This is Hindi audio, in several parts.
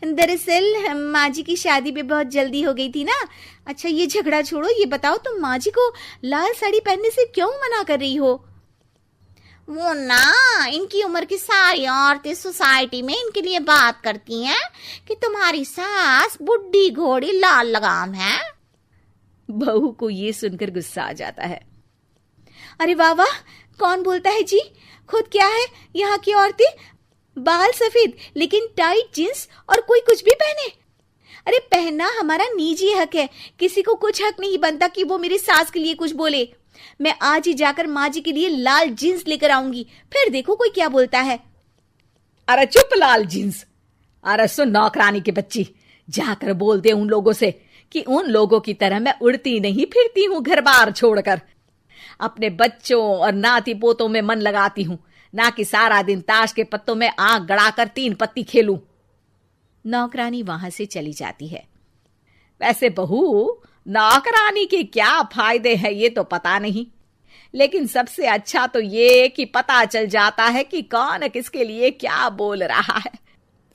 दरअसल माँ जी की शादी भी बहुत जल्दी हो गई थी ना। अच्छा ये झगड़ा छोड़ो, ये बताओ तुम माँ जी को लाल साड़ी पहनने से क्यों मना कर रही हो? वो ना, इनकी उम्र की सारी औरतें सोसाइटी में इनके लिए बात करती हैं कि तुम्हारी सास बुढ़ी घोड़ी लाल लगाम है। बहू को ये सुनकर गुस्सा आ जाता है। अरे वाह वाह, कौन बोलता है जी? खुद क्या है यहाँ की औरतें, बाल सफेद लेकिन टाइट जींस और कोई कुछ भी पहने। अरे पहनना हमारा निजी हक है, किसी को कुछ हक नहीं बनता कि वो मेरी सास के लिए कुछ बोले। मैं आज ही जाकर माँ जी के लिए लाल जींस लेकर आऊंगी, फिर देखो कोई क्या बोलता है। अरे चुप लाल जींस। अरे सुन नौकरानी की बच्ची, जाकर बोल दे उन लोगों से कि उन लोगों की तरह मैं उड़ती नहीं फिरती हूँ घर बार छोड़कर। अपने बच्चों और नाती पोतों में मन लगाती हूँ, ना कि सारा दिन ताश के पत्तों में आंख गड़ाकर 3 पत्ती खेलूं। नौकरानी वहां से चली जाती है। वैसे बहू, नौकरानी के क्या फायदे हैं ये तो पता नहीं, लेकिन सबसे अच्छा तो ये कि पता चल जाता है कि कौन किसके लिए क्या बोल रहा है।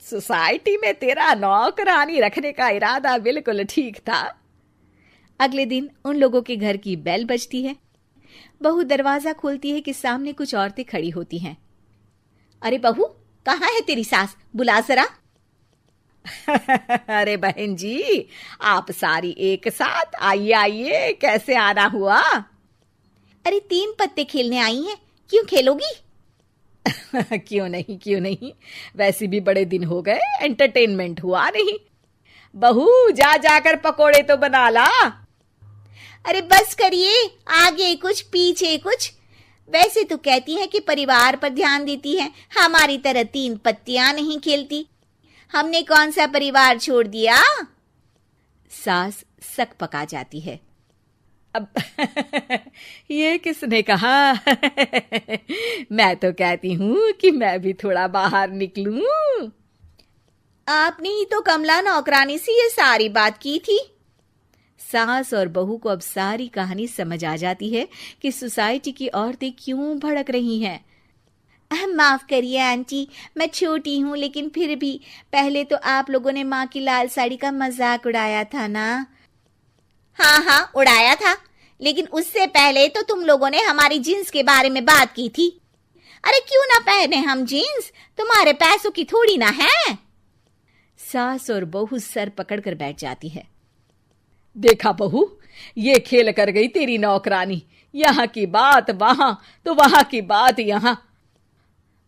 सोसाइटी में तेरा नौकरानी रखने का इरादा बिल्कुल ठीक था। अगले दिन उन लोगों के घर की बेल बजती है। बहू दरवाजा खोलती है कि सामने कुछ औरतें खड़ी होती हैं। अरे बहू, कहाँ है तेरी सास? बुला जरा। अरे बहन जी, आप सारी एक साथ आइए आइए, कैसे आना हुआ? अरे 3 पत्ते खेलने आई हैं, क्यों खेलोगी? क्यों नहीं क्यों नहीं, वैसे भी बड़े दिन हो गए, एंटरटेनमेंट हुआ नहीं। बहू जा जाकर पकोड़े तो बना ला। अरे बस करिए, आगे कुछ पीछे कुछ। वैसे तो कहती है कि परिवार पर ध्यान देती है, हमारी तरह 3 पत्तियां नहीं खेलती। हमने कौन सा परिवार छोड़ दिया? सास सक पका जाती है। अब ये किसने कहा? मैं तो कहती हूँ कि मैं भी थोड़ा बाहर निकलूं। आपने ही तो कमला नौकरानी से ये सारी बात की थी। सास और बहू को अब सारी कहानी समझ आ जाती है कि सोसाइटी की औरतें क्यों भड़क रही हैं। माफ करिए आंटी, मैं छोटी हूँ, लेकिन फिर भी पहले तो आप लोगों ने माँ की लाल साड़ी का मजाक उड़ाया था ना। हाँ हाँ उड़ाया था, लेकिन उससे पहले तो तुम लोगों ने हमारी जीन्स के बारे में बात की थी। अरे क्यों ना पहने हम जीन्स, तुम्हारे पैसों की थोड़ी ना है। सास और बहू सर पकड़कर बैठ जाती है। देखा बहू, ये खेल कर गई तेरी नौकरानी, यहाँ की बात वहां तो वहां की बात यहाँ।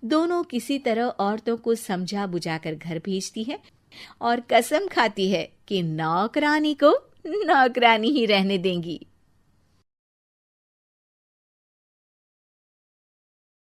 दोनों किसी तरह औरतों को समझा बुझाकर घर भेजती है और कसम खाती है कि नौकरानी को नौकरानी ही रहने देंगी।